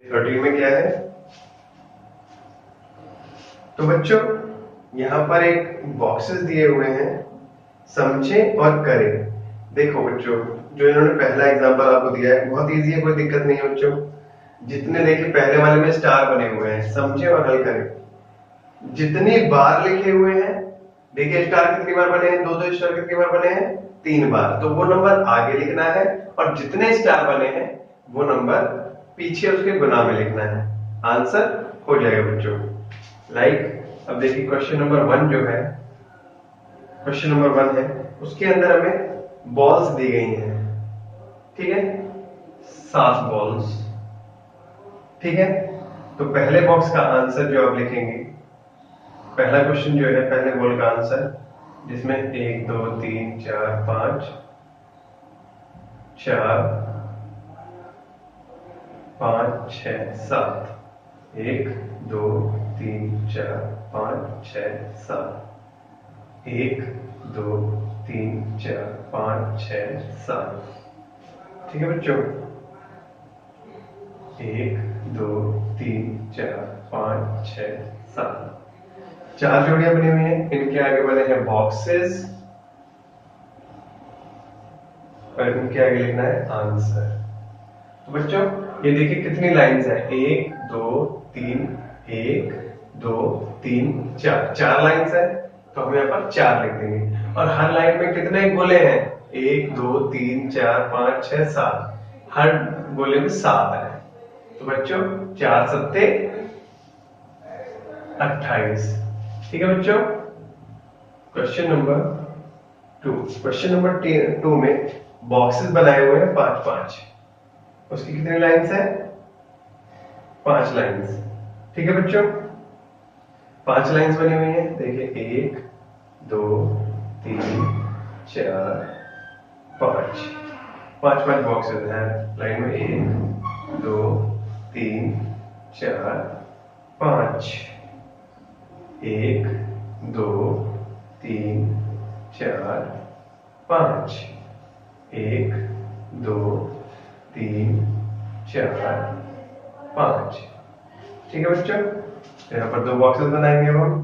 13 में क्या है? तो बच्चों यहाँ पर एक बॉक्सेस दिए हुए हैं, समझें और करें। देखो बच्चों, जो इन्होंने पहला एग्जांपल आपको दिया है बहुत इजी है, कोई दिक्कत नहीं है बच्चों। जितने देखिए पहले वाले में स्टार बने हुए हैं, समझें और हल करें। जितनी बार लिखे हुए हैं, देखिए स्टार कितनी बार बने हैं? दो स्टार कितनी बार बने हैं? 3 बार। तो वो नंबर आगे लिखना है और जितने स्टार बने हैं वो नंबर पीछे उसके गुना में लिखना है। आंसर हो जाएगा बच्चों। अब देखिए क्वेश्चन नंबर 1 जो है, क्वेश्चन नंबर 1 है, उसके अंदर हमें बॉल्स दी गई हैं। ठीक है, 7 बॉल्स। ठीक है, तो पहले बॉक्स का आंसर जो आप लिखेंगे, पहला क्वेश्चन जो है, पहले बॉल का आंसर, जिसमें 1 2 3 4 5 4 5 6 7, 1 2 3 4 5 6 7, 1 2 3 4 5 6 7। ठीक है बच्चों, 1 2 3 4 5 6 7, 4 जोड़ियां बनी हुई हैं। इनके आगे बने हैं बॉक्सेस और इनके आगे लिखना है आंसर। तो बच्चों ये देखिए कितनी लाइंस है, 1 2 3 1 2 3 4, 4 लाइंस है। तो हम यहाँ पर 4 लिख देंगे। और हर लाइन में कितने गोले हैं? 1 2 3 4 5 6 7, हर गोले में 7 है। तो बच्चों 4 सत्ते 28। ठीक है बच्चों, क्वेश्चन नंबर 2। क्वेश्चन नंबर 2 में बॉक्सेस बनाए हुए हैं 5 5। उसकी कितनी लाइंस है? 5 लाइंस। ठीक है बच्चों, 5 लाइंस बनी हुई हैं। देखिए 1 2 3 4 5, 5 बॉक्सेस हैं लाइन में। 1 2 3 4 5, 1 2 3 4 5, 1 2 3 4 5। ठीक है बच्चों, यहाँ पर 2 बॉक्सेस बनाएंगे हम।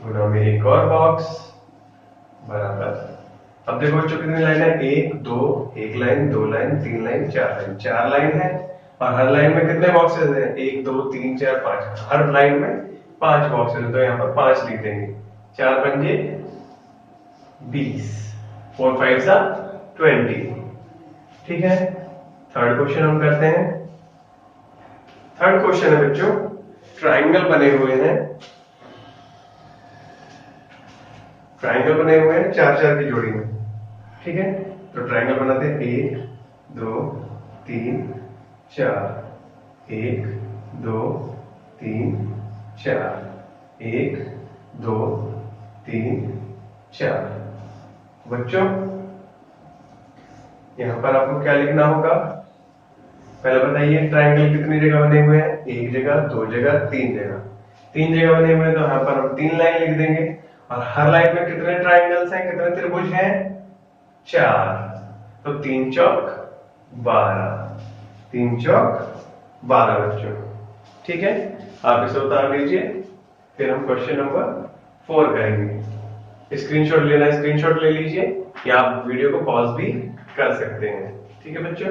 गुना में एक और बॉक्स बराबर। अब देखो बच्चों कितनी लाइन है? 1 2, 1 line 2 line 3 line 4 line, 4 line है। और हर लाइन में कितने बॉक्सेस हैं? 1 2 3 4 5, हर लाइन में 5 बॉक्सेस है। तो यहाँ पर 5 लिख देंगे। 4 पंजे 20, 4 5 20। ठीक है, थर्ड क्वेश्चन हम करते हैं। थर्ड क्वेश्चन है बच्चों, ट्राइंगल बने हुए हैं। ट्राइंगल बने हुए हैं 4 4 की जोड़ी में। ठीक है, तो ट्राइंगल बनाते हैं। 1 2 3 4, 1 2 3 4, 1 2 3 4। बच्चों यहां पर आपको क्या लिखना होगा? पहले बताइए ट्राइंगल कितनी जगह बने हुए हैं? 1 जगह 2 जगह 3 जगह। 3 जगह बने हुए हैं, तो यहाँ पर हम 3 लाइन लिख देंगे। और हर लाइन में कितने ट्राइंगल्स हैं, कितने त्रिभुज हैं? 4। तो 3 चौक 12, 3 चौक 12 बच्चों। ठीक है, आप इसे उतार लीजिए, फिर हम क्वेश्चन नंबर 4 करेंगे। स्क्रीनशॉट लेना है, स्क्रीनशॉट ले लीजिए, या आप वीडियो को पॉज भी कर सकते हैं। ठीक है बच्चों,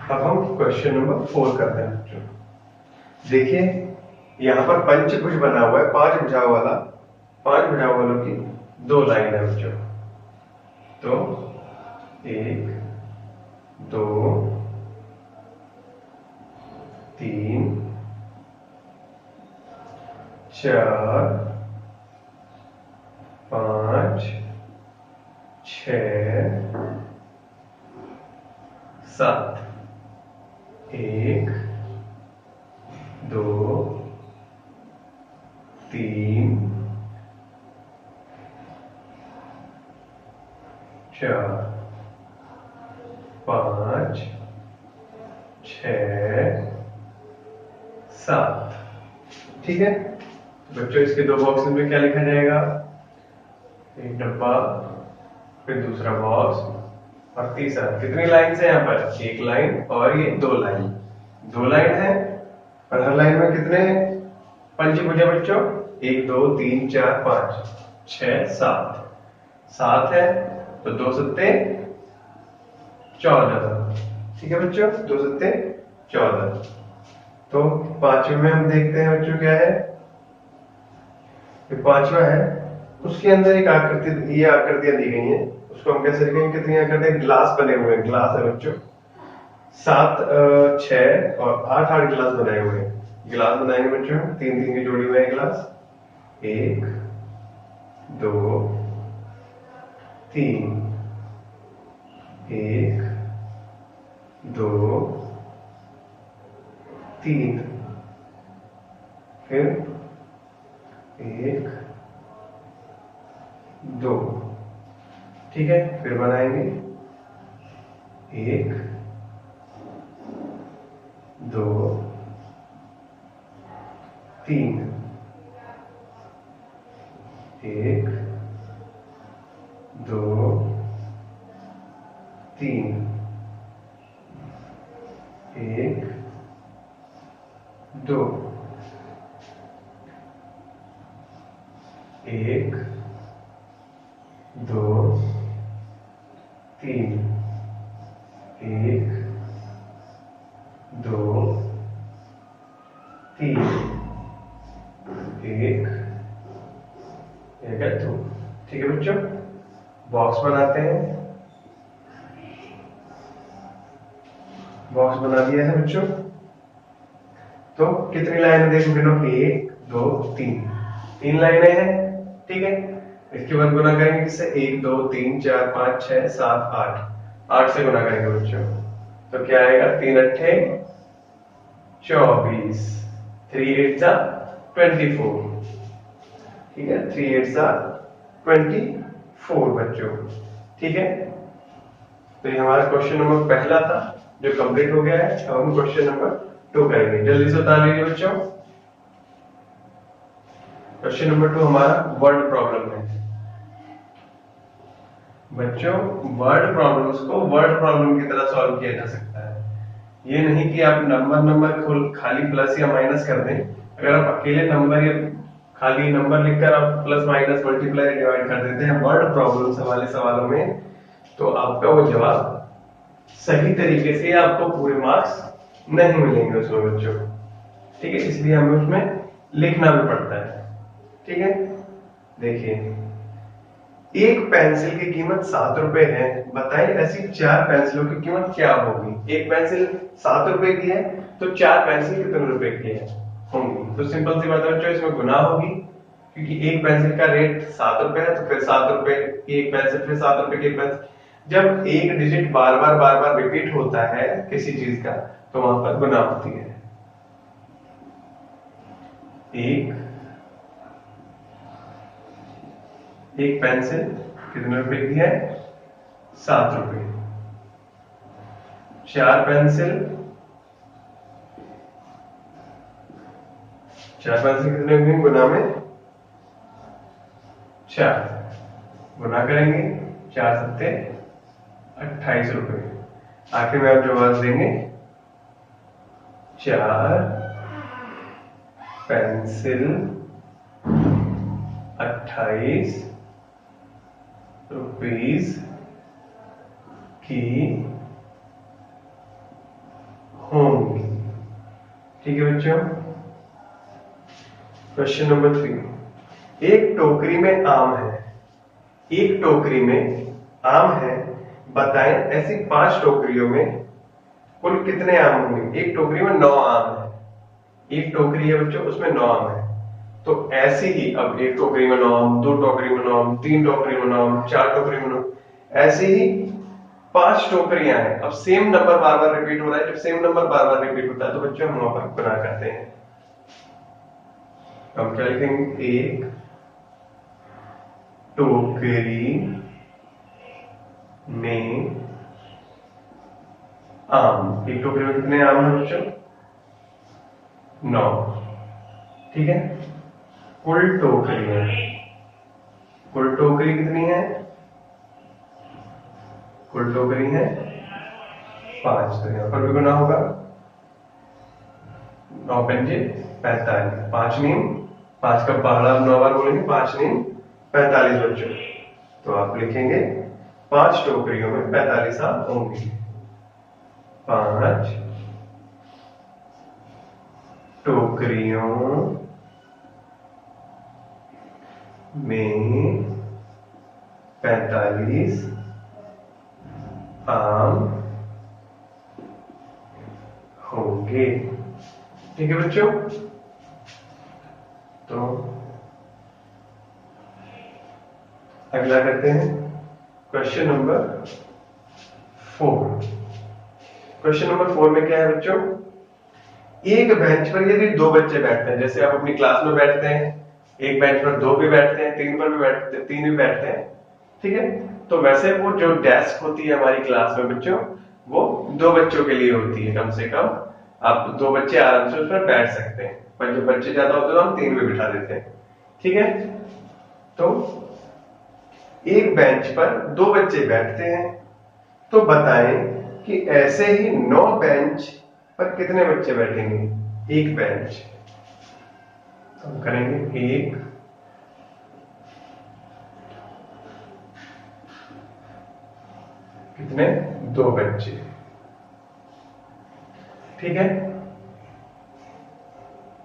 अब हम क्वेश्चन नंबर 4 करते हैं बच्चों। देखिए यहां पर पंचभुज बना हुआ है, 5 भुजाओं वाला। 5 भुजाओं वालों की 2 लाइन है बच्चों। तो 1 2 3 4 5 6 7, 1 2 3 4 5 6 7। ठीक है बच्चों, इसके दो बॉक्स में क्या लिखा जाएगा? एक डब्बा, फिर दूसरा बॉक्स और तीसरा। कितनी लाइन है यहाँ पर? एक लाइन और ये दो लाइन। दो लाइन है और हर लाइन में कितने पंचे बचे बच्चों? 1 2 3 4 5 6 7। 7 है तो 2 सत्ते 14। ठीक है बच्चों, 2 सत्ते 14। तो पांचवे में हम देखते हैं बच्चों क्या है। पांचवा है, उसके अंदर एक आकृति, ये आकृतियां दी गई हैं, उसको हम कैसे लिखेंगे? कितनी आकृतियां? ग्लास बने हुए हैं, ग्लास है बच्चों। 7 6 और 8 8 गिलास बनाए हुए हैं। गिलास बनाएंगे बच्चों, 3 3 की जोड़ी में है गिलास। 1 2 3, 1 2 3, फिर 1 2। ठीक है, फिर बनाएंगे 1 2 3, 1 2 3, 1 2, 1 2 3, 1 2 3, 1 2। ठीक है बच्चों, बॉक्स बनाते हैं। बॉक्स बना दिया है बच्चों। तो कितनी लाइन देखो गिनो? 1 2 3, 3 लाइनें हैं। ठीक है, इसके बाद गुना करेंगे किससे? 1 2 3 4 5 6 7 8। 8 से गुना करेंगे बच्चों, तो क्या आएगा? 3 अट्ठे 24, 3 8 24। ठीक है, 3 8 24 बच्चों। ठीक है, तो ये हमारा क्वेश्चन नंबर पहला था जो कंप्लीट हो गया है। अब हम क्वेश्चन नंबर 2 करेंगे। जल्दी से बता लीजिए बच्चों। क्वेश्चन नंबर 2 हमारा वर्ड प्रॉब्लम है बच्चों। वर्ड प्रॉब्लम्स को वर्ड प्रॉब्लम की तरह सॉल्व किया जा सकता है। ये नहीं कि आप नंबर खाली प्लस या माइनस कर दें। अगर आप अकेले नंबर या खाली नंबर लिखकर आप प्लस माइनस मल्टीप्लाई डिवाइड कर देते हैं वर्ड प्रॉब्लम्स वाले सवालों में, तो आपका वो जवाब सही तरीके से आपको पूरे मार्क्स नहीं मिलेंगे उसमें बच्चों। ठीक है, इसलिए हमें उसमें लिखना भी पड़ता है। ठीक है, देखिए, एक पेंसिल की कीमत 7 रुपए है, बताएं ऐसी 4 पेंसिलों की कीमत क्या होगी? एक पेंसिल 7 रुपए की है तो 4 पेंसिल कितने रुपए की है होंगी? तो सिंपल सी बात है बच्चों, इसमें गुना होगी, क्योंकि एक पेंसिल का रेट 7 रुपए है, तो फिर 7 रुपए की एक पेंसिल, फिर 7 रुपए की एक पेंसिल। जब एक डिजिट बार बार रिपीट होता है किसी चीज का, तो वहां पर गुना होती है। एक पेंसिल कितने रुपए की है? 7 रुपए। 4 पेंसिल, 4 पेंसिल कितने होंगे गुना में? 4। गुना करेंगे 4 सत्ते 28 रुपए। आखिर में आप जवाब देंगे 4 पेंसिल 28 रुपीस की होंगी। ठीक है बच्चों, क्वेश्चन नंबर 3। एक टोकरी में आम है, एक टोकरी में आम है, बताएं ऐसी 5 टोकरियों में कुल कितने आम होंगे? एक टोकरी में 9 आम है, एक टोकरी है बच्चों, उसमें 9 आम है। तो ऐसे ही अब एक टोकरी में 9 आम, 2 टोकरी में 9 आम, 3 टोकरी में 9 आम, 4 टोकरी में 9, ऐसे ही 5 टोकरियां हैं। अब सेम नंबर बार बार रिपीट हो रहा है। जब सेम नंबर बार बार रिपीट होता है तो बच्चों हम वहां पर गुना करते हैं। हम क्या लिखेंगे? एक टोकरी में आम। एक टोकरी में कितने आम है बच्चों? 9। ठीक है, कुल टोकरी है, कुल टोकरी कितनी है? कुल टोकरी है 5। तो यहां पर भी गुना होगा, 9 पंजे 45, 5 नीम, 5 का पहाड़ा 9 बार बोलेंगे, 5 नीम 45 बच्चों। तो आप लिखेंगे 5 टोकरियों में 45 आम होंगे। 5 टोकरियों में 45 आम होंगे। ठीक है बच्चों, तो अगला करते हैं क्वेश्चन नंबर 4। क्वेश्चन नंबर 4 में क्या है बच्चों? एक बेंच पर यदि 2 बच्चे बैठते हैं, जैसे आप अपनी क्लास में बैठते हैं, एक बेंच पर 2 भी बैठते हैं, 3 पर भी बैठते हैं, 3 भी बैठते हैं, ठीक है, तो वैसे वो जो डेस्क होती है हमारी क्लास में बच्चों, वो 2 बच्चों के लिए होती है। कम से कम आप 2 बच्चे आराम से उस पर बैठ सकते हैं, पर जब बच्चे ज्यादा होते हैं तो हम 3 भी बिठा देते हैं। ठीक है, तो एक बेंच पर 2 बच्चे बैठते हैं, तो बताएं कि ऐसे ही 9 बेंच पर कितने बच्चे बैठेंगे? एक बेंच, तो हम करेंगे 1 कितने 2 बच्चे। ठीक है,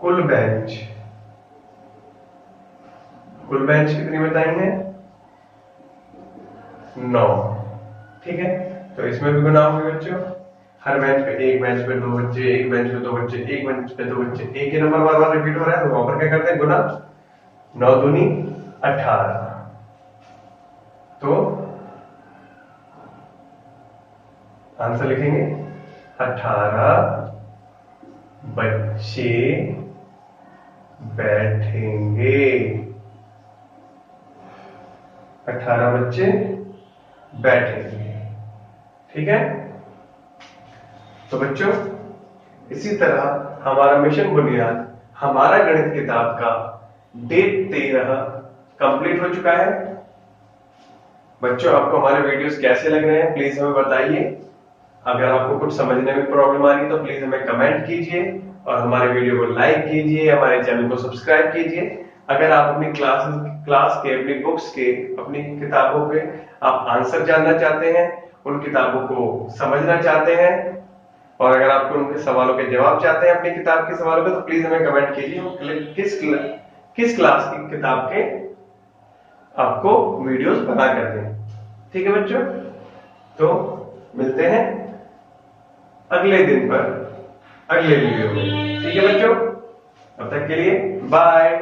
कुल बेंच, कुल बेंच कितनी बताई है? 9। ठीक है, तो इसमें भी गुना होंगे बच्चों, हर बेंच पे एक बेंच पे 2 बच्चे, एक बेंच पे 2 बच्चे, एक बेंच पे 2 बच्चे, एक ही नंबर बार बार रिपीट हो रहा है, तो वहां पर क्या करते हैं? गुना। 9 दूनी 18, तो आंसर लिखेंगे 18 बच्चे बैठेंगे। 18 बच्चे बैठेंगे। ठीक है, तो बच्चों इसी तरह हमारा मिशन बुनियाद, हमारा गणित किताब का डे 13 कंप्लीट हो चुका है। बच्चों आपको हमारे वीडियोस कैसे लग रहे हैं प्लीज हमें बताइए। अगर आपको कुछ समझने में प्रॉब्लम आ रही है तो प्लीज हमें कमेंट कीजिए और हमारे वीडियो को लाइक कीजिए, हमारे चैनल को सब्सक्राइब कीजिए। अगर आप अपनी क्लास के, अपनी बुक्स के, अपनी किताबों के आप आंसर जानना चाहते हैं, उन किताबों को समझना चाहते हैं, और अगर आपको उनके सवालों के जवाब चाहते हैं अपनी किताब के सवालों के, तो प्लीज हमें कमेंट कीजिए किस क्लास की किताब के आपको वीडियोस बना कर दें। ठीक है बच्चों, तो मिलते हैं अगले दिन पर अगले वीडियो में। ठीक है बच्चों, तब तक के लिए बाय।